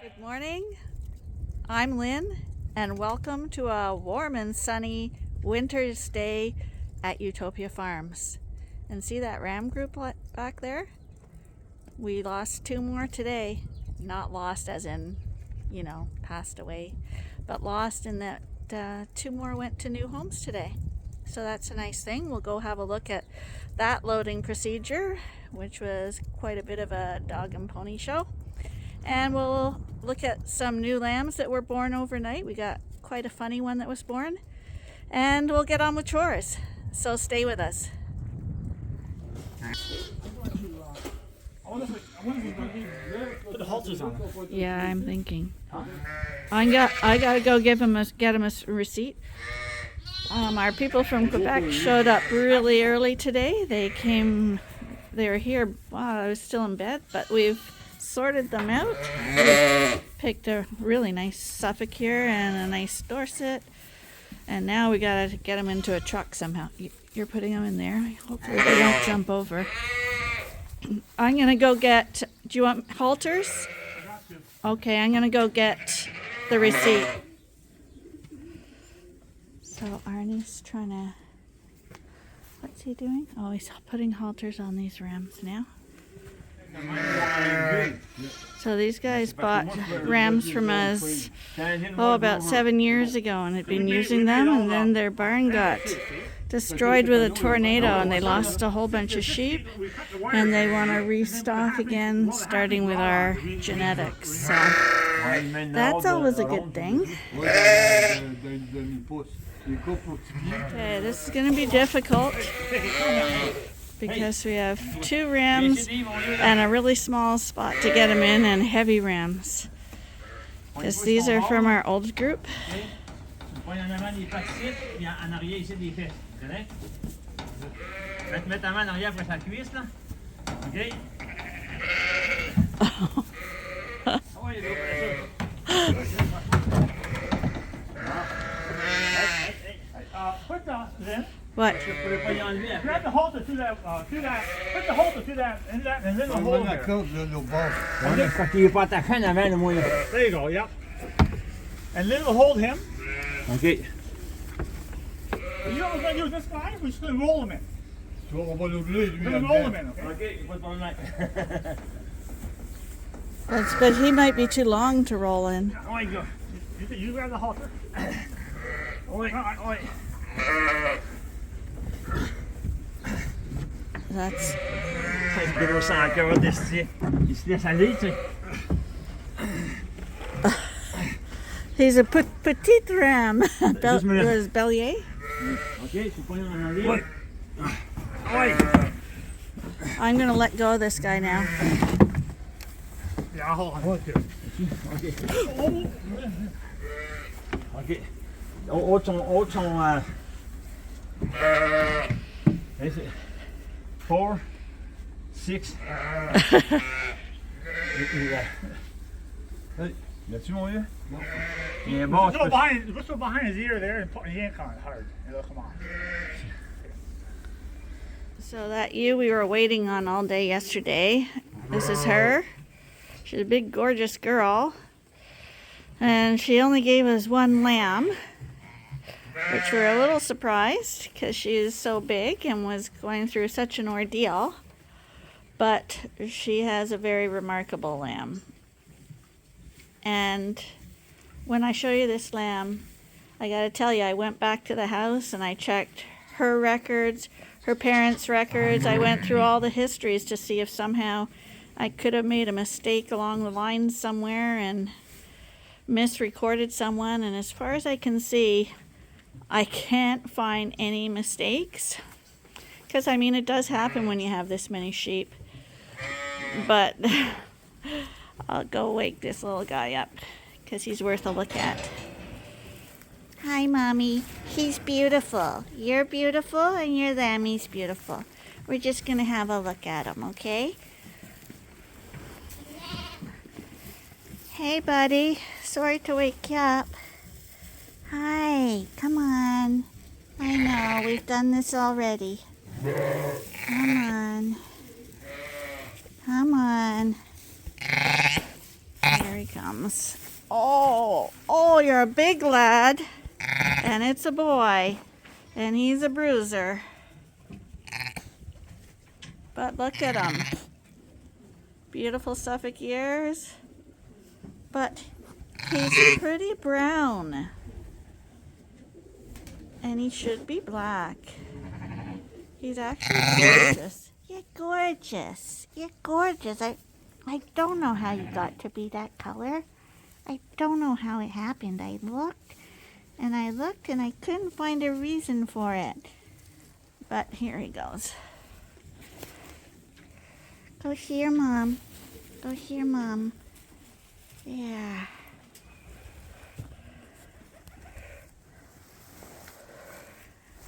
Good morning, I'm Lynn, and welcome to a warm and sunny winter's day at Ewetopia Farms. And see that ram group back there? We lost 2 more today. Not lost as in, passed away, but lost in that 2 more went to new homes today. So that's a nice thing. We'll go have a look at that loading procedure, which was quite a bit of a dog and pony show. And we'll look at some new lambs that were born overnight. We got quite a funny one that was born. And we'll get on with chores. So stay with us. Put the halters on. Yeah, I'm thinking. I gotta go get him a receipt. Our people from Quebec showed up really early today. They were here while I was still in bed, but we've sorted them out. Picked a really nice Suffolk here and a nice Dorset, and now we gotta get them into a truck somehow. You're putting them in there. Hopefully they don't jump over. I'm gonna go get. Do you want halters? Okay, I'm gonna go get the receipt. So Arnie's trying to. What's he doing? Oh, he's putting halters on these rams now. So these guys bought rams from us about 7 years ago and had been using them, and then their barn got destroyed with a tornado and they lost a whole bunch of sheep, and they want to restock again starting with our genetics. So that's always a good thing. Okay, this is going to be difficult because we have 2 rams and a really small spot to get them in, and heavy rams. Because these are from our old group. What? Grab the halter to that, put the halter to that, and then the hold there. There you go, yep. And then we'll hold him. Okay. You know what we're going to do with this guy? We're just going to roll him in. We're going to roll him in, okay? But he might be too long to roll in. Oh, you go. You grab the halter. That's. He's a petite ram. Was Bellier? I'm going to let go of this guy now. Yeah, I'll hold on. Okay. Autant, 4, 6. Là-dessus, mon vieux? Il est bon. Whistle behind his ear there and yank on it hard. It'll come on. So that ewe we were waiting on all day yesterday. This is her. She's a big, gorgeous girl. And she only gave us 1 lamb, which we're a little surprised because she is so big and was going through such an ordeal. But she has a very remarkable lamb. And when I show you this lamb, I gotta tell you, I went back to the house and I checked her records, her parents' records. I went through all the histories to see if somehow I could have made a mistake along the line somewhere and misrecorded someone. And as far as I can see, I can't find any mistakes. Because, I mean, it does happen when you have this many sheep. But I'll go wake this little guy up because he's worth a look at. Hi, Mommy. He's beautiful. You're beautiful and your lammy's beautiful. We're just going to have a look at him, okay? Hey, buddy. Sorry to wake you up. Hi. Come on. I know. We've done this already. Come on. Come on. Here he comes. lambs. Oh, you're a big lad. And it's a boy. And he's a bruiser. But look at him. Beautiful Suffolk ears. But he's pretty brown. And he should be black. He's actually gorgeous. You're gorgeous. You're gorgeous. I don't know how you got to be that color. I don't know how it happened. I looked and I couldn't find a reason for it. But here he goes. Go here, Mom. Go here, Mom. Yeah.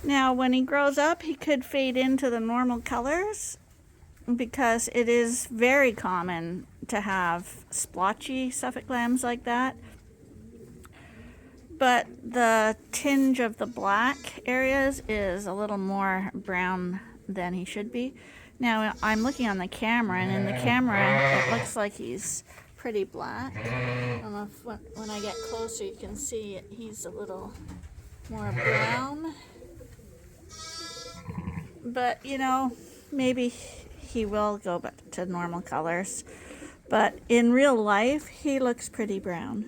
Now, when he grows up, he could fade into the normal colors because it is very common to have splotchy Suffolk lambs like that. But the tinge of the black areas is a little more brown than he should be. Now, I'm looking on the camera, and in the camera, it looks like he's pretty black. I don't know if when I get closer, you can see he's a little more brown. But, you know, maybe he will go back to normal colors. But in real life, he looks pretty brown.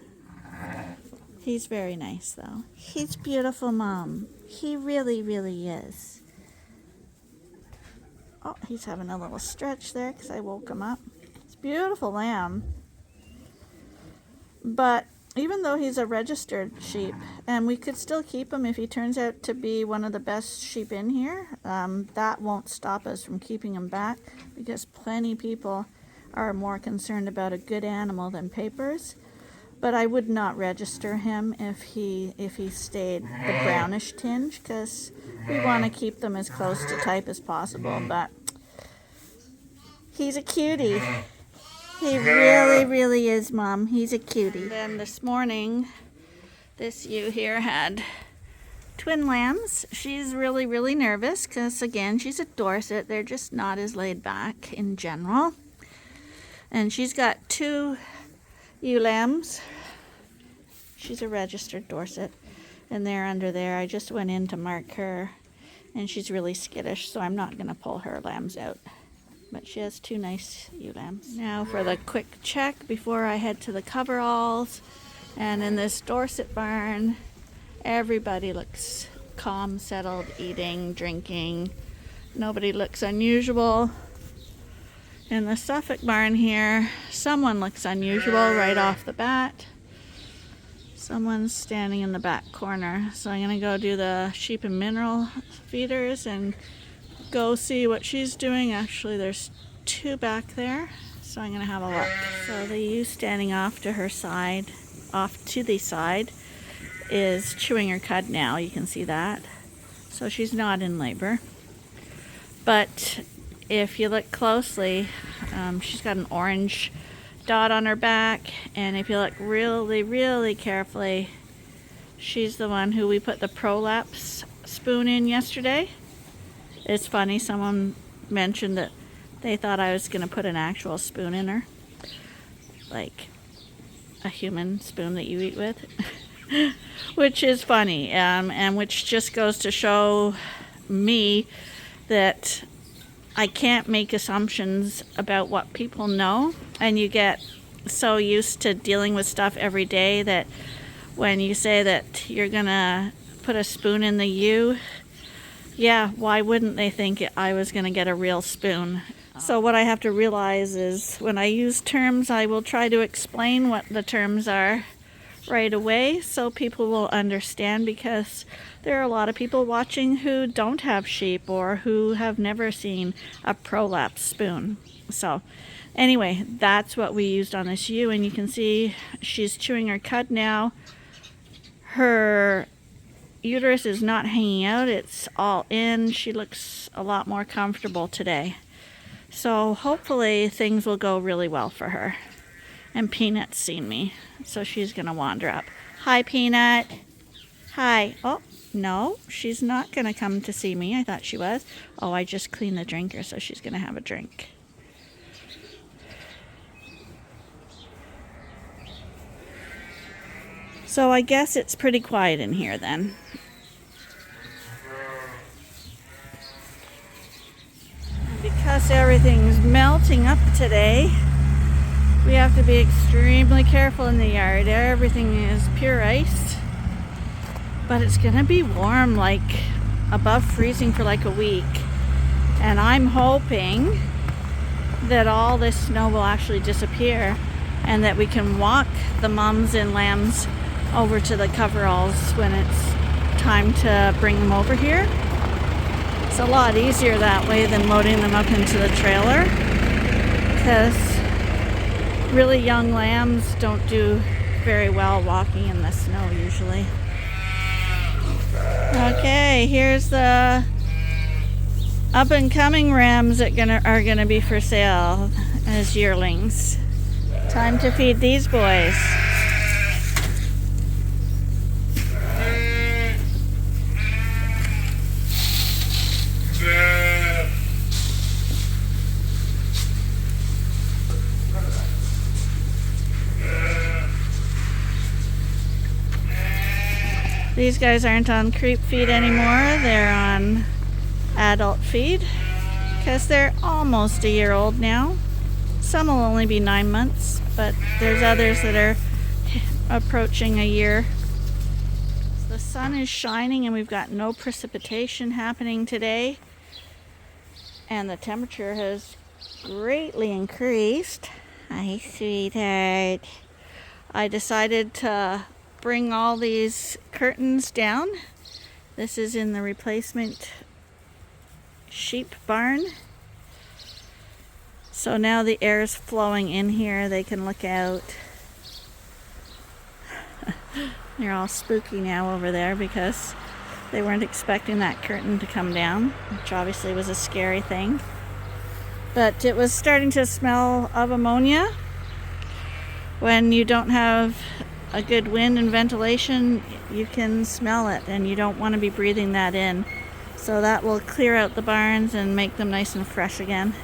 He's very nice, though. He's beautiful, Mom. He really, really is. Oh, he's having a little stretch there because I woke him up. It's a beautiful lamb. But even though he's a registered sheep, and we could still keep him if he turns out to be one of the best sheep in here, that won't stop us from keeping him back because plenty people are more concerned about a good animal than papers. But I would not register him if he stayed the brownish tinge because we want to keep them as close to type as possible. But he's a cutie. He really, really is, Mom. He's a cutie. And then this morning, this ewe here had twin lambs. She's really, really nervous because, again, she's a Dorset. They're just not as laid back in general. And she's got 2 ewe lambs. She's a registered Dorset. And they're under there. I just went in to mark her. And she's really skittish, so I'm not going to pull her lambs out. But she has 2 nice ewe lambs. Now for the quick check before I head to the coveralls. And in this Dorset barn, everybody looks calm, settled, eating, drinking. Nobody looks unusual. In the Suffolk barn here, someone looks unusual right off the bat. Someone's standing in the back corner. So I'm going to go do the sheep and mineral feeders and go see what she's doing. Actually, there's 2 back there, so I'm going to have a look. So the ewe standing off to the side, is chewing her cud now. You can see that. So she's not in labor. But if you look closely, she's got an orange dot on her back, and if you look really, really carefully, she's the one who we put the prolapse spoon in yesterday. It's funny, someone mentioned that they thought I was going to put an actual spoon in her, like a human spoon that you eat with, which is funny, and which just goes to show me that I can't make assumptions about what people know, and you get so used to dealing with stuff every day that when you say that you're going to put a spoon in the ewe, yeah, why wouldn't they think I was going to get a real spoon? So what I have to realize is when I use terms, I will try to explain what the terms are right away so people will understand, because there are a lot of people watching who don't have sheep or who have never seen a prolapse spoon. So anyway, that's what we used on this ewe, and you can see she's chewing her cud now. Her uterus is not hanging out, it's all in. She looks a lot more comfortable today. So hopefully things will go really well for her. And Peanut's seen me, so she's gonna wander up. Hi, Peanut. Hi. Oh, no, she's not gonna come to see me. I thought she was. Oh, I just cleaned the drinker, so she's gonna have a drink. So I guess it's pretty quiet in here then. Because everything's melting up today, we have to be extremely careful in the yard. Everything is pure ice. But it's gonna be warm, like above freezing for like a week. And I'm hoping that all this snow will actually disappear and that we can walk the mums and lambs over to the coveralls when it's time to bring them over here. It's a lot easier that way than loading them up into the trailer, because really young lambs don't do very well walking in the snow usually. Okay, here's the up and coming rams that are gonna be for sale as yearlings. Time to feed these boys. These guys aren't on creep feed anymore. They're on adult feed because they're almost a year old now. Some will only be 9 months, but there's others that are approaching a year. The sun is shining and we've got no precipitation happening today. And the temperature has greatly increased. Hi, sweetheart. I decided to bring all these curtains down. This is in the replacement sheep barn. So now the air is flowing in here. They can look out. They're all spooky now over there because they weren't expecting that curtain to come down, which obviously was a scary thing. But it was starting to smell of ammonia. When you don't have a good wind and ventilation, you can smell it, and you don't want to be breathing that in. So that will clear out the barns and make them nice and fresh again.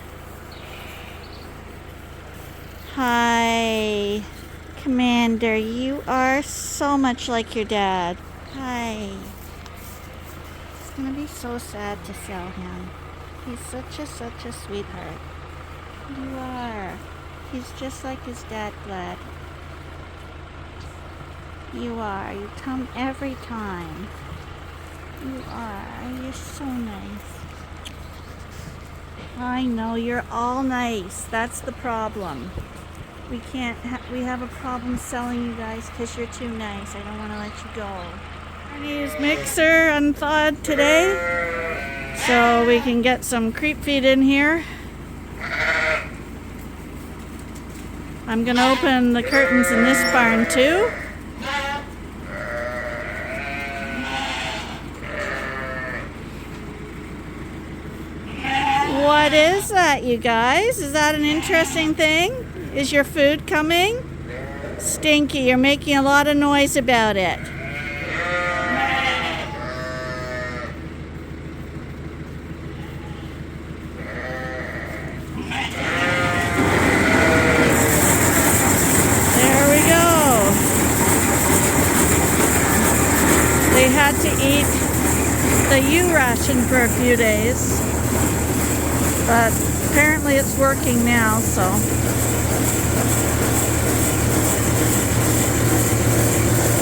Hi, Commander. You are so much like your dad. Hi. It's gonna be so sad to sell him. He's such a sweetheart. You are. He's just like his dad, Glad. You are. You come every time. You are. You're so nice. I know, you're all nice. That's the problem. We can't. We have a problem selling you guys because you're too nice. I don't want to let you go. Barney's mixer unthawed today, so we can get some creep feed in here. I'm gonna open the curtains in this barn too. What is that, you guys? Is that an interesting thing? Is your food coming? Stinky, you're making a lot of noise about it. There we go. They had to eat the ewe ration for a few days. But apparently it's working now, so.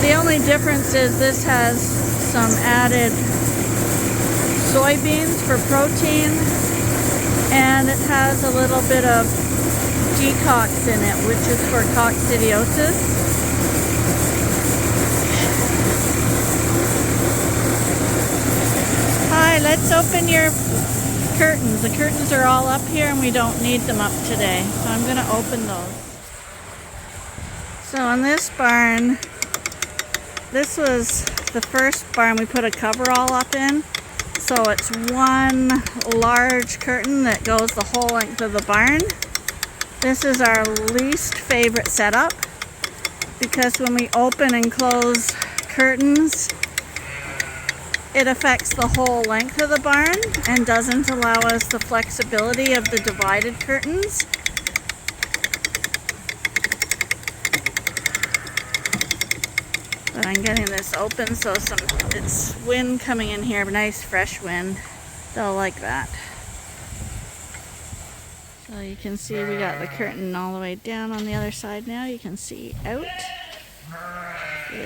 The only difference is this has some added soybeans for protein, and it has a little bit of decox in it, which is for coccidiosis. Hi, let's open your curtains. The curtains are all up here and we don't need them up today. So I'm going to open those. So in this barn, this was the first barn we put a coverall up in. So it's one large curtain that goes the whole length of the barn. This is our least favorite setup because when we open and close curtains, it affects the whole length of the barn and doesn't allow us the flexibility of the divided curtains. But I'm getting this open so it's wind coming in here, nice fresh wind. They'll like that. So you can see we got the curtain all the way down on the other side now. You can see out.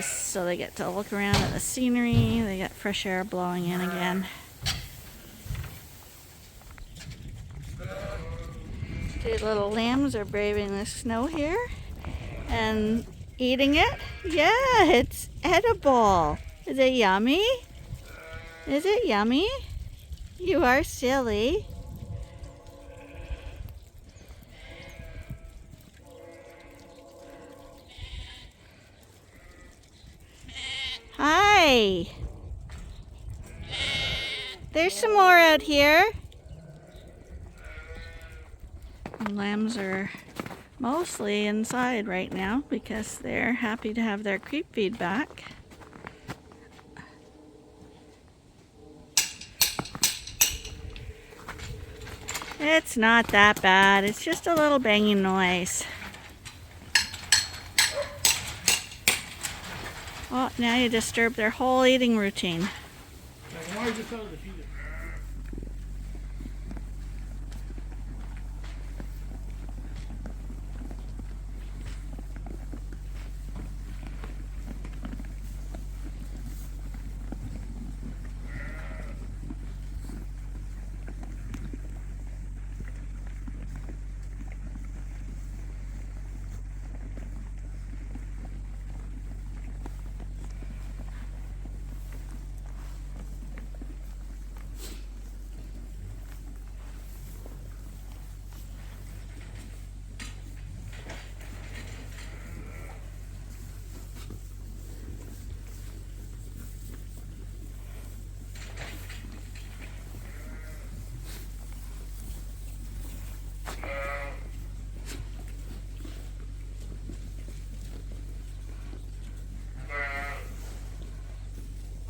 So they get to look around at the scenery. They get fresh air blowing in again. The little lambs are braving the snow here and eating it. Yeah, it's edible. Is it yummy? Is it yummy? You are silly. Hi. There's some more out here. The lambs are mostly inside right now because they're happy to have their creep feed back. It's not that bad. It's just a little banging noise. Oh, now you disturb their whole eating routine.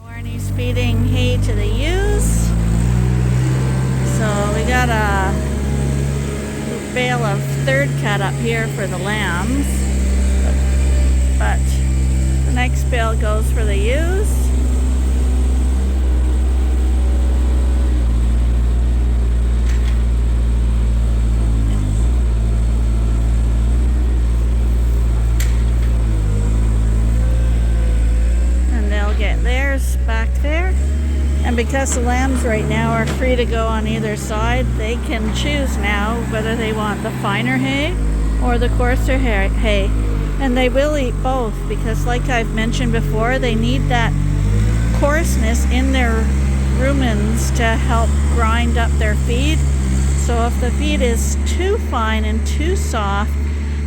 Warnie's feeding hay to the ewes. So we got a bale of third cut up here for the lambs. But the next bale goes for the ewes. Get theirs back there, and because the lambs right now are free to go on either side, they can choose now whether they want the finer hay or the coarser hay, and they will eat both because, like I've mentioned before, they need that coarseness in their rumens to help grind up their feed. So if the feed is too fine and too soft,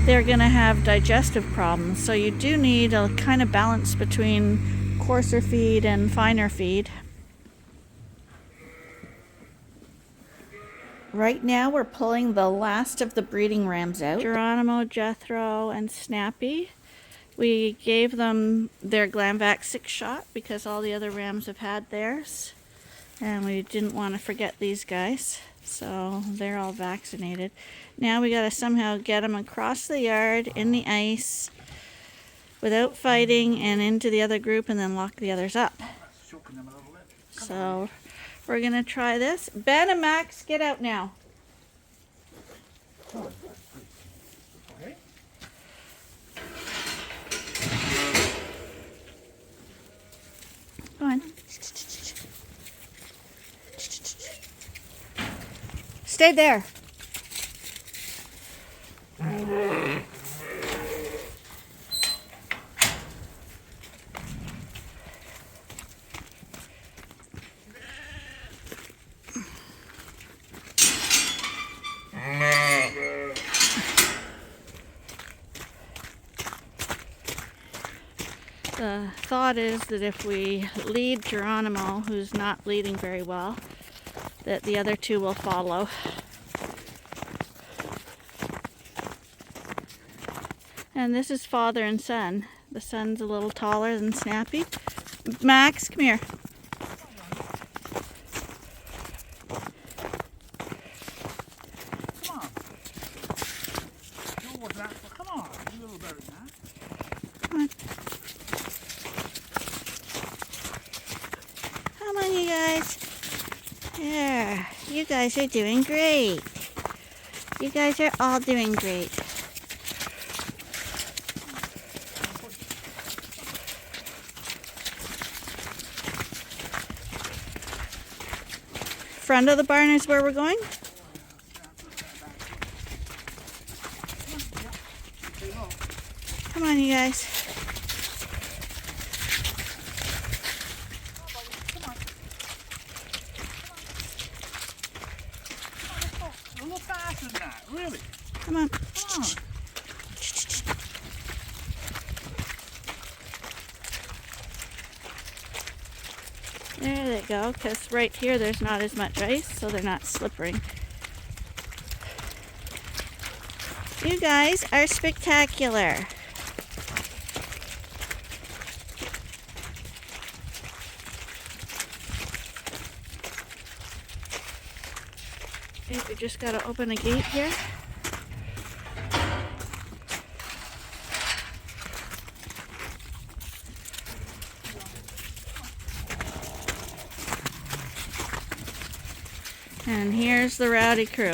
they're going to have digestive problems. So you do need a kind of balance between coarser feed and finer feed. Right now we're pulling the last of the breeding rams out. Geronimo, Jethro, and Snappy. We gave them their Glamvac 6 shot because all the other rams have had theirs. And we didn't want to forget these guys. So they're all vaccinated. Now we got to somehow get them across the yard in the ice without fighting and into the other group and then lock the others up. So we're going to try this. Ben and Max, get out now. Go on. Stay there. The thought is that if we lead Geronimo, who's not leading very well, that the other two will follow. And this is father and son. The son's a little taller than Snappy. Max, come here. Come on. Come on, you little better than that. Come on. guys are doing great. You guys are all doing great. Front of the barn is where we're going. Come on, you guys. A little faster than that, really. Come on. Come on. There they go, because right here there's not as much ice, so they're not slippery. You guys are spectacular. Okay, we just got to open a gate here. And here's the rowdy crew.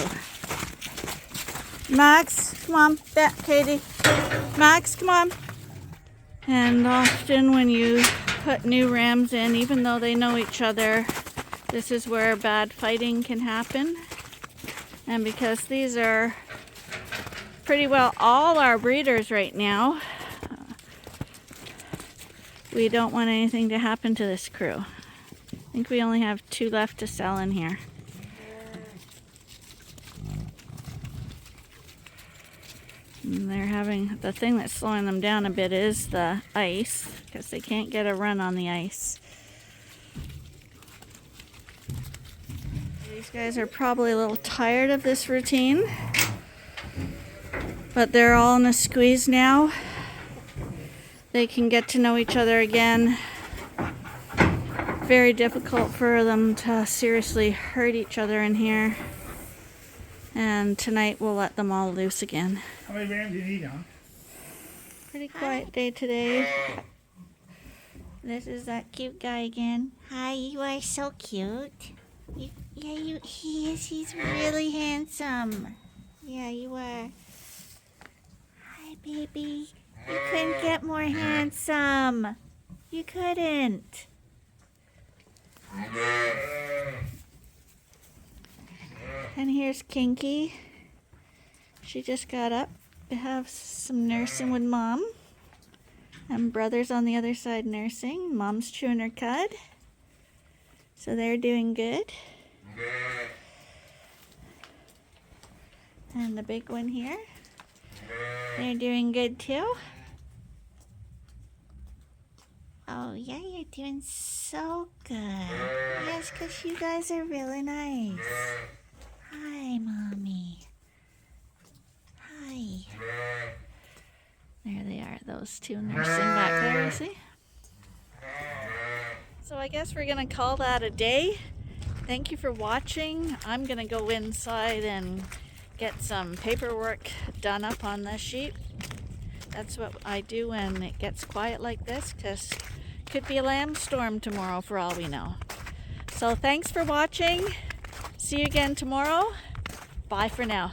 Max, come on, back, Katie. Max, come on. And often when you put new rams in, even though they know each other, this is where bad fighting can happen. And because these are pretty well all our breeders right now, we don't want anything to happen to this crew. I think we only have 2 left to sell in here. And they're having, the thing that's slowing them down a bit is the ice, because they can't get a run on the ice. These guys are probably a little tired of this routine, but they're all in a squeeze now. They can get to know each other again. Very difficult for them to seriously hurt each other in here. And tonight we'll let them all loose again. How many rams do you need, huh? Pretty quiet day today. This is that cute guy again. Hi, you are so cute. He is. He's really handsome. Yeah, you are. Hi, baby. You couldn't get more handsome. You couldn't. And here's Kinky. She just got up to have some nursing with Mom. And brother's on the other side nursing. Mom's chewing her cud. So they're doing good. And the big one here. They're doing good too. Oh, yeah, you're doing so good. Yes, because you guys are really nice. Hi, Mommy. Hi. There they are, those 2 nursing back there, you see? So I guess we're going to call that a day. Thank you for watching. I'm going to go inside and get some paperwork done up on this sheep. That's what I do when it gets quiet like this, because it could be a lamb storm tomorrow for all we know. So thanks for watching. See you again tomorrow. Bye for now.